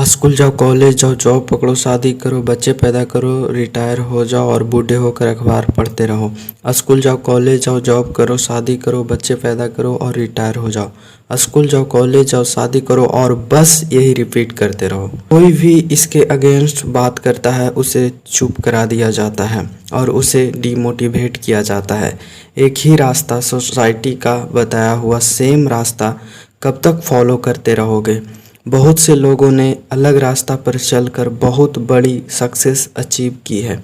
School जाओ, college जाओ, job पकड़ो, शादी करो, बच्चे पैदा करो, रिटायर हो जाओ और बूढ़े होकर अखबार पढ़ते रहो। स्कूल जाओ, कॉलेज जाओ, जॉब करो, शादी करो, बच्चे पैदा करो और रिटायर हो जाओ। स्कूल जाओ, कॉलेज जाओ, शादी करो और बस यही रिपीट करते रहो। कोई भी इसके अगेंस्ट बात करता है उसे चुप करा दिया जाता है और उसे डिमोटिवेट किया जाता है। एक ही रास्ता, सोसाइटी का बताया हुआ सेम रास्ता कब तक फॉलो करते रहोगे? बहुत से लोगों ने अलग रास्ता पर चलकर बहुत बड़ी सक्सेस अचीव की है,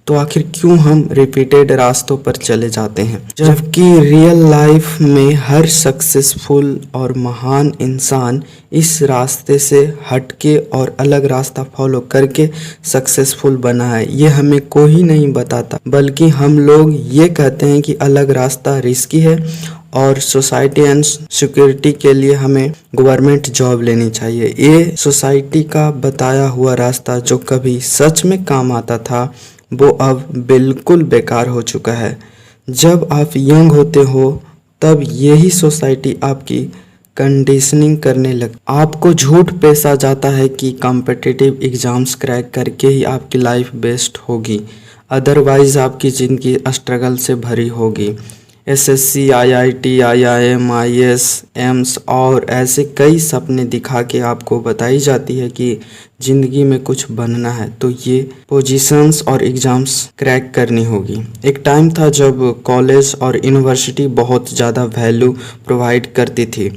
तो आखिर क्यों हम रिपीटेड रास्तों पर चले जाते हैं, जबकि रियल लाइफ में हर सक्सेसफुल और महान इंसान इस रास्ते से हटके और अलग रास्ता फॉलो करके सक्सेसफुल बना है। ये हमें कोई नहीं बताता, बल्कि हम लोग ये कहते हैं कि अलग रास्ता रिस्की है और सोसाइटी एंड सिक्योरिटी के लिए हमें गवर्नमेंट जॉब लेनी चाहिए। ये सोसाइटी का बताया हुआ रास्ता जो कभी सच में काम आता था वो अब बिल्कुल बेकार हो चुका है। जब आप यंग होते हो तब यही सोसाइटी आपकी कंडीशनिंग करने लग आपको झूठ पेशा जाता है कि कॉम्पिटिटिव एग्ज़ाम्स क्रैक करके ही आपकी लाइफ बेस्ट होगी, अदरवाइज़ आपकी ज़िंदगी स्ट्रगल से भरी होगी। SSC, IIT, IIM, IAS, AIIMS और ऐसे कई सपने दिखा के आपको बताई जाती है कि ज़िंदगी में कुछ बनना है तो ये पोजीशंस और एग्ज़ाम्स क्रैक करनी होगी। एक टाइम था जब कॉलेज और यूनिवर्सिटी बहुत ज़्यादा वैल्यू प्रोवाइड करती थी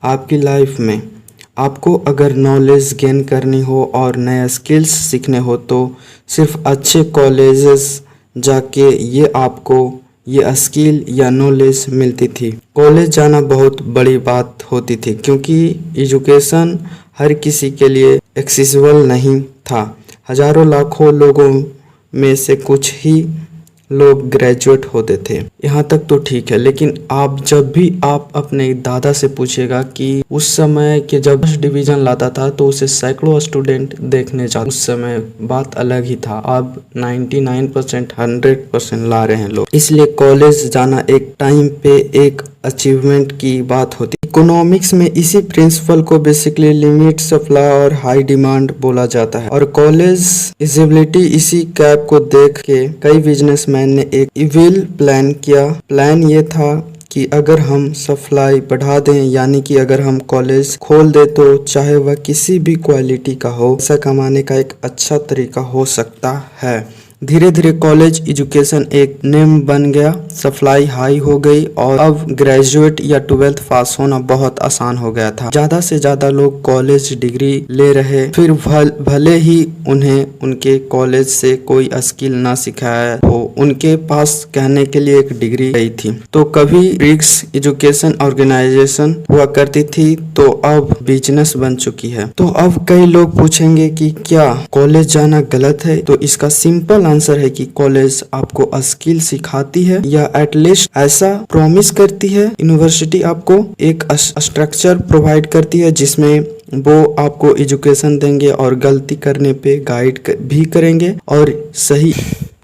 आपकी लाइफ में। आपको अगर नॉलेज गेन करनी हो और नया स्किल्स सीखने हो तो सिर्फ अच्छे कॉलेजेस जाके आपको ये स्किल या नॉलेज मिलती थी। कॉलेज जाना बहुत बड़ी बात होती थी क्योंकि एजुकेशन हर किसी के लिए एक्सेसिबल नहीं था। हजारों लाखों लोगों में से कुछ ही लोग ग्रेजुएट होते थे। यहाँ तक तो ठीक है, लेकिन जब भी आप अपने दादा से पूछेगा कि उस समय के जब फर्स्ट डिवीजन लाता था तो उसे सैकड़ों स्टूडेंट देखने जाते, उस समय बात अलग ही था। अब 99% 100% ला रहे हैं लोग। इसलिए कॉलेज जाना एक टाइम पे एक अचीवमेंट की बात होती। इकोनॉमिक्स में इसी प्रिंसिपल को बेसिकली लिमिट सप्लाई और हाई डिमांड बोला जाता है और कॉलेज इजिबिलिटी इसी कैप को देख के कई बिजनेसमैन ने एक इविल प्लान किया। प्लान ये था कि अगर हम सप्लाई बढ़ा दें, यानी कि अगर हम कॉलेज खोल दे तो चाहे वह किसी भी क्वालिटी का हो, पैसा कमाने का एक अच्छा तरीका हो सकता है। धीरे धीरे कॉलेज एजुकेशन एक नेम बन गया, सप्लाई हाई हो गई और अब ग्रेजुएट या 12th पास होना बहुत आसान हो गया था। ज्यादा से ज्यादा लोग कॉलेज डिग्री ले रहे, फिर भले ही उन्हें उनके कॉलेज से कोई स्किल ना सिखाया हो, उनके पास कहने के लिए एक डिग्री गई थी। तो कभी ब्रिक्स एजुकेशन ऑर्गेनाइजेशन हुआ करती थी तो अब बिजनेस बन चुकी है। तो अब कई लोग पूछेंगे कि क्या कॉलेज जाना गलत है? तो इसका सिंपल आंसर है कि कॉलेज आपको स्किल सिखाती है या एटलीस्ट ऐसा प्रॉमिस करती है। यूनिवर्सिटी आपको एक स्ट्रक्चर प्रोवाइड करती है जिसमें वो आपको एजुकेशन देंगे और गलती करने पे गाइड भी करेंगे और सही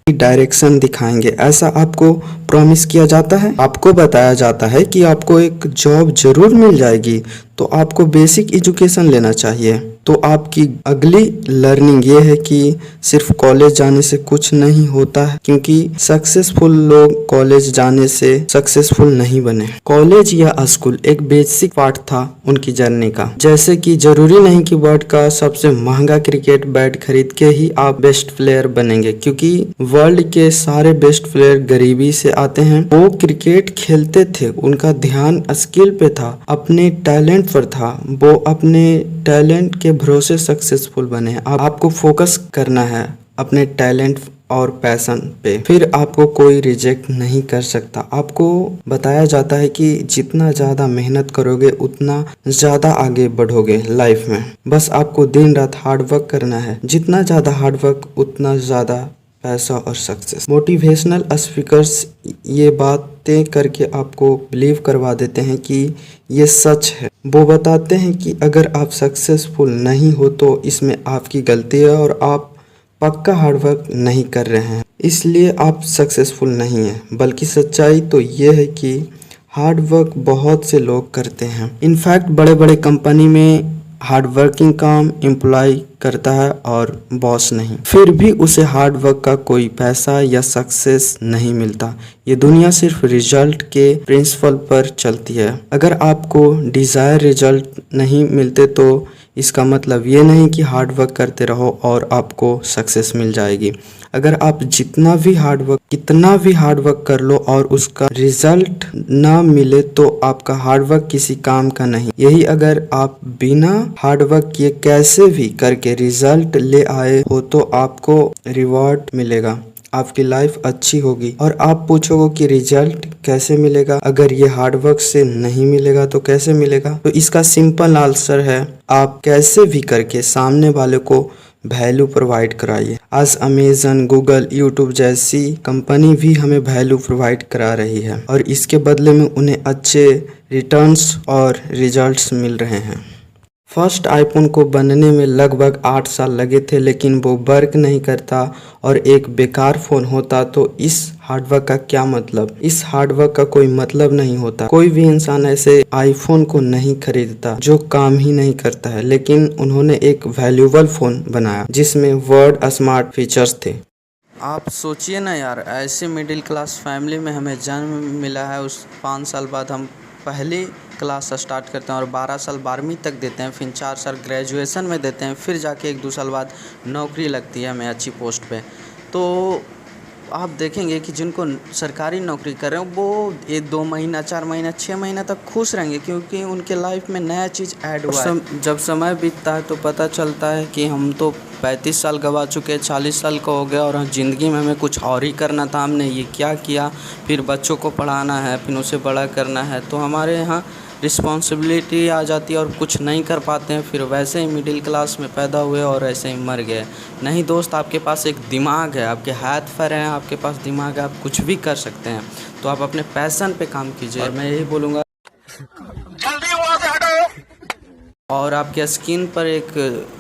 डायरेक्शन दिखाएंगे। ऐसा आपको प्रॉमिस किया जाता है। आपको बताया जाता है कि आपको एक जॉब जरूर मिल जाएगी, तो आपको बेसिक एजुकेशन लेना चाहिए। तो आपकी अगली लर्निंग ये है कि सिर्फ कॉलेज जाने से कुछ नहीं होता है, क्योंकि सक्सेसफुल लोग कॉलेज जाने से सक्सेसफुल नहीं बने। कॉलेज या स्कूल एक बेसिक पार्ट था उनकी जर्नी का। जैसे कि जरूरी नहीं कि वर्ल्ड का सबसे महंगा क्रिकेट बैट खरीद के ही आप बेस्ट प्लेयर बनेंगे, क्योंकि वर्ल्ड के सारे बेस्ट प्लेयर गरीबी से आते हैं। वो क्रिकेट खेलते थे, उनका ध्यान स्किल पे था, अपने टैलेंट पर था। वो अपने टैलेंट के भरोसे सक्सेसफुल बने। आपको फोकस करना है अपने टैलेंट और पैशन पे, फिर आपको कोई रिजेक्ट नहीं कर सकता। आपको बताया जाता है कि जितना ज़्यादा मेहनत करोगे उतना ज़्यादा आगे बढ़ोगे लाइफ में। बस आपको दिन रात हार्ड वर्क करना है। जितना ज़्यादा हार्ड वर्क उतना ज़्यादा पैसा और सक्सेस। मोटिवेशनल स्पीकर्स ये बातें करके आपको बिलीव करवा देते हैं कि ये सच है। वो बताते हैं कि अगर आप सक्सेसफुल नहीं हो तो इसमें आपकी गलती है और आप पक्का हार्डवर्क नहीं कर रहे हैं, इसलिए आप सक्सेसफुल नहीं हैं। बल्कि सच्चाई तो ये है कि हार्डवर्क बहुत से लोग करते हैं। इनफैक्ट बड़े बड़े कंपनी में हार्डवर्किंग काम एम्प्लॉय करता है और बॉस नहीं। फिर भी उसे हार्ड वर्क का कोई पैसा या सक्सेस नहीं मिलता। ये दुनिया सिर्फ रिजल्ट के प्रिंसिपल पर चलती है। अगर आपको डिजायर रिजल्ट नहीं मिलते तो इसका मतलब ये नहीं कि हार्ड वर्क करते रहो और आपको सक्सेस मिल जाएगी। अगर आप कितना भी हार्ड वर्क कर लो और उसका रिजल्ट ना मिले तो आपका हार्ड वर्क किसी काम का नहीं। यही अगर आप बिना हार्ड वर्क किए कैसे भी करके रिजल्ट ले आए हो तो आपको रिवॉर्ड मिलेगा, आपकी लाइफ अच्छी होगी। और आप पूछोगे कि रिजल्ट कैसे मिलेगा, अगर ये हार्ड वर्क से नहीं मिलेगा तो कैसे मिलेगा? तो इसका सिंपल आंसर है, आप कैसे भी करके सामने वाले को वैल्यू प्रोवाइड कराइए। आज अमेजन, गूगल, यूट्यूब जैसी कंपनी भी हमें वैल्यू प्रोवाइड करा रही है और इसके बदले में उन्हें अच्छे रिटर्न्स और रिजल्ट्स मिल रहे हैं। फर्स्ट आईफोन को बनने में लगभग 8 साल लगे थे, लेकिन वो वर्क नहीं करता और एक बेकार फ़ोन होता तो इस हार्डवर्क का क्या मतलब? इस हार्डवर्क का कोई मतलब नहीं होता। कोई भी इंसान ऐसे आईफोन को नहीं खरीदता जो काम ही नहीं करता है, लेकिन उन्होंने एक वैल्यूएबल फ़ोन बनाया जिसमें वर्ड स्मार्ट फीचर्स थे। आप सोचिए ना यार, ऐसे मिडिल क्लास फैमिली में हमें जन्म मिला है, उस 5 साल बाद हम पहली क्लास स्टार्ट करते हैं और 12 साल 12वीं तक देते हैं, फिर 4 साल ग्रेजुएशन में देते हैं, फिर जाके 1-2 साल बाद नौकरी लगती है हमें अच्छी पोस्ट पे। तो आप देखेंगे कि जिनको सरकारी नौकरी कर रहे हैं वो 2 महीना, 4 महीना, 6 महीना तक खुश रहेंगे क्योंकि उनके लाइफ में नया चीज़ ऐड हुआ है। जब समय बीतता है तो पता चलता है कि हम तो 35 साल गवा चुके, 40 साल का हो गया और ज़िंदगी में हमें कुछ और ही करना था, हमने ये क्या किया। फिर बच्चों को पढ़ाना है, फिर उसे बड़ा करना है, तो हमारे यहाँ रिस्पॉन्सिबिलिटी आ जाती है और कुछ नहीं कर पाते हैं। फिर वैसे ही मिडिल क्लास में पैदा हुए और ऐसे ही मर गए। नहीं दोस्त, आपके पास एक दिमाग है, आपके हाथ पैर हैं, आपके पास दिमाग है, आप कुछ भी कर सकते हैं। तो आप अपने पैशन पे काम कीजिए और मैं यही बोलूँगा। जल्दी वहाँ से हटो। और आपके स्क्रीन पर एक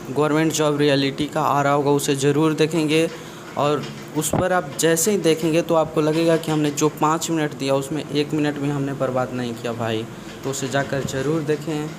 गवर्नमेंट जॉब रियलिटी का आ रहा होगा, उसे ज़रूर देखेंगे और उस पर आप जैसे ही देखेंगे तो आपको लगेगा कि हमने जो 5 मिनट दिया उसमें 1 मिनट भी हमने बर्बाद नहीं किया भाई। तो उसे जाकर ज़रूर देखें।